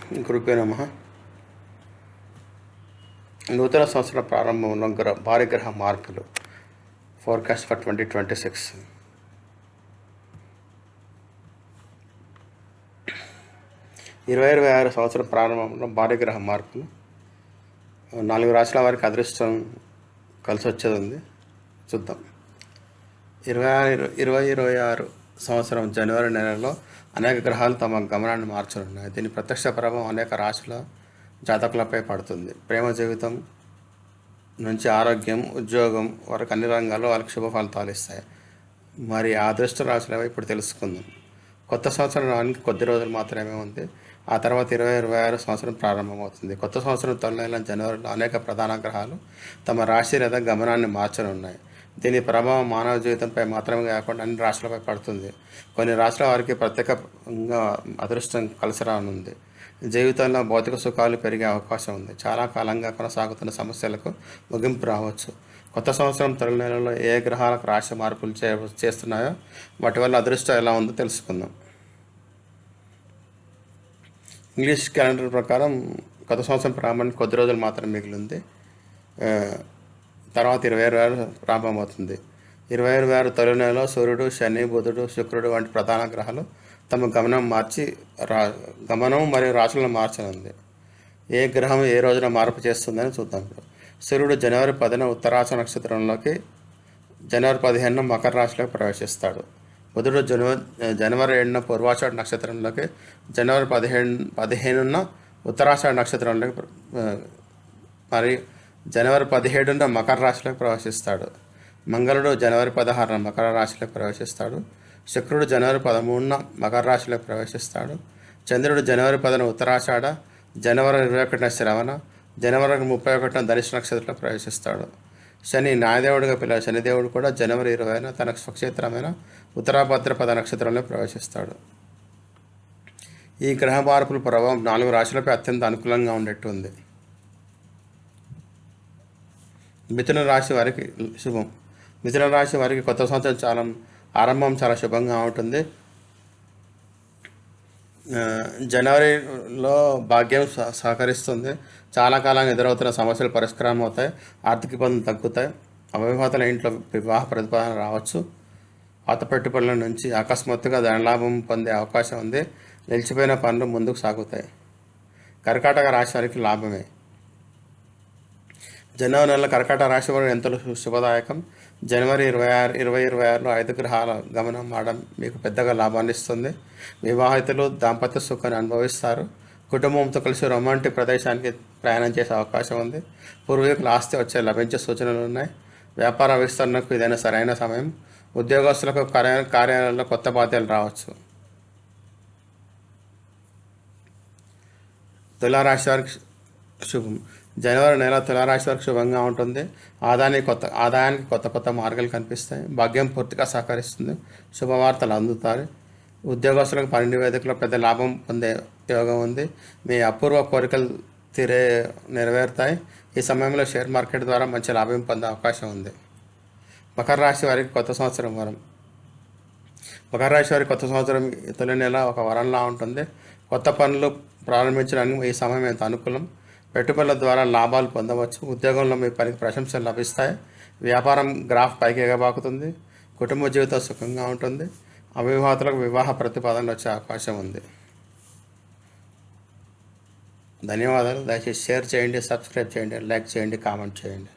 గురుభ్యో నమః. నూతన సంవత్సర ప్రారంభంలో భారీ గ్రహ మార్పులు. Forecast for 2026. 2026 సంవత్సరం ప్రారంభంలో భారీ గ్రహ మార్పులు. 4 రాశుల వారికి అదృష్టం కలిసి వచ్చేది ఉంది. చూద్దాం. 2026 సంవత్సరం జనవరి నెలలో అనేక గ్రహాలు తమ గమనాన్ని మార్చనున్నాయి. దీని ప్రత్యక్ష ప్రభావం అనేక రాశుల జాతకులపై పడుతుంది. ప్రేమ జీవితం నుంచి ఆరోగ్యం, ఉద్యోగం వరకు అన్ని రంగాల్లో వాళ్ళకి శుభ ఫలితాలు ఇస్తాయి. మరి ఆ అదృష్ట రాశులవి ఇప్పుడు తెలుసుకుందాం. కొత్త సంవత్సరం రానికి కొద్ది రోజులు మాత్రమే ఉంది. ఆ తర్వాత 2026 సంవత్సరం ప్రారంభమవుతుంది. కొత్త సంవత్సరం తొలి నెల జనవరిలో అనేక ప్రధాన గ్రహాలు తమ రాశి లేదా గమనాన్ని మార్చనున్నాయి. దీని ప్రభావం మానవ జీవితంపై మాత్రమే కాకుండా అన్ని రాశులపై పడుతుంది. కొన్ని రాశుల వారికి ప్రత్యేకంగా అదృష్టం కలిసి రానుంది. జీవితంలో భౌతిక సుఖాలు పెరిగే అవకాశం ఉంది. చాలా కాలంగా కొనసాగుతున్న సమస్యలకు ముగింపు రావచ్చు. కొత్త సంవత్సరం తొలి నెలలో ఏ గ్రహాలకు రాశి మార్పులు చేస్తున్నాయో వాటి వల్ల అదృష్టం ఎలా ఉందో తెలుసుకుందాం. ఇంగ్లీష్ క్యాలెండర్ ప్రకారం కొత్త సంవత్సరం ప్రారంభానికి కొద్ది రోజులు మాత్రం మిగిలింది. తర్వాత 2026 ప్రారంభమవుతుంది. 2026 తొలి నెలలో సూర్యుడు, శని, బుధుడు, శుక్రుడు వంటి ప్రధాన గ్రహాలు తమ గమనం మరియు రాశులను మార్చనుంది. ఏ గ్రహం ఏ రోజున మార్పు చేస్తుందని చూద్దాం. సూర్యుడు జనవరి 10న ఉత్తరాష నక్షత్రంలోకి, జనవరి 15న మకర రాశిలోకి ప్రవేశిస్తాడు. బుధుడు జనవరి 7న పూర్వాషాఢ నక్షత్రంలోకి, జనవరి 15న ఉత్తరాషాఢ నక్షత్రంలోకి మరియు జనవరి 17న మకర రాశిలోకి ప్రవేశిస్తాడు. మంగళుడు జనవరి 16న మకర రాశిలోకి ప్రవేశిస్తాడు. శుక్రుడు జనవరి 13న మకర రాశిలోకి ప్రవేశిస్తాడు. చంద్రుడు జనవరి 10న ఉత్తరాషాఢ, జనవరి 21న శ్రవణ, జనవరి 31న ధనుసు నక్షత్రంలో ప్రవేశిస్తాడు. శని న్యాయదేవుడిగా పిల్లల శనిదేవుడు కూడా జనవరి 20న తన స్వక్షేత్రమైన ఉత్తరాభద్రపద నక్షత్రంలో ప్రవేశిస్తాడు. ఈ గ్రహ మార్పుల ప్రభావం 4 రాశులపై అత్యంత అనుకూలంగా ఉండేట్టుంది. మిథున రాశి వారికి శుభం. మిథున రాశి వారికి కొత్త సంవత్సరం ఆరంభం చాలా శుభంగా ఉంటుంది. జనవరిలో భాగ్యం సహకరిస్తుంది. చాలా కాలంగా ఎదురవుతున్న సమస్యలు పరిష్కారం అవుతాయి. ఆర్థిక ఇబ్బందులు తగ్గుతాయి. అవివాహితుల ఇంట్లో వివాహ ప్రతిపాదన రావచ్చు. పాత పెట్టుబడుల నుంచి అకస్మాత్తుగా ధనలాభం పొందే అవకాశం ఉంది. నిలిచిపోయిన పనులు ముందుకు సాగుతాయి. కర్కాటక రాశి వారికి లాభమే. జనవరి నెలలో కర్కాటక రాశి వారు ఎంతో శుభదాయకం. జనవరి 2026లో 5 గ్రహాల గమనం ఆడడం మీకు పెద్దగా లాభాన్ని ఇస్తుంది. వివాహితులు దాంపత్య సుఖాన్ని అనుభవిస్తారు. కుటుంబంతో కలిసి రొమాంటిక్ ప్రదేశానికి ప్రయాణం చేసే అవకాశం ఉంది. పూర్వీకుల ఆస్తి లభించే సూచనలు ఉన్నాయి. వ్యాపార విస్తరణకు ఇదైనా సరైన సమయం. ఉద్యోగస్తులకు కార్యాలయాల్లో కొత్త బాధ్యతలు రావచ్చు. తులారాశి వారికి శుభం. జనవరి నెల తులారాశి వారికి శుభంగా ఉంటుంది. ఆదాయానికి కొత్త మార్గాలు కనిపిస్తాయి. భాగ్యం పూర్తిగా సహకరిస్తుంది. శుభవార్తలు అందుతారు. ఉద్యోగస్తులకు పని నివేదికలో పెద్ద లాభం పొందే యోగం ఉంది. మీ అపూర్వ కోరికలు నెరవేరుతాయి. ఈ సమయంలో షేర్ మార్కెట్ ద్వారా మంచి లాభం పొందే అవకాశం ఉంది. మకర రాశి వారికి కొత్త సంవత్సరం వరం. మకర రాశి వారికి కొత్త సంవత్సరం తొలి నెల ఒక వరంలా ఉంటుంది. కొత్త పనులు ప్రారంభించడానికి ఈ సమయం ఎంత అనుకూలం. పెట్టుబడుల ద్వారా లాభాలు పొందవచ్చు. ఉద్యోగంలో మీ పనికి ప్రశంసలు లభిస్తాయి. వ్యాపారం గ్రాఫ్ పైకి ఎగబాకుతుంది. కుటుంబ జీవితం సుఖంగా ఉంటుంది. అవివాహితులకు వివాహ ప్రతిపాదనలు వచ్చే అవకాశం ఉంది. ధన్యవాదాలు. దయచేసి షేర్ చేయండి, సబ్స్క్రైబ్ చేయండి, లైక్ చేయండి, కామెంట్ చేయండి.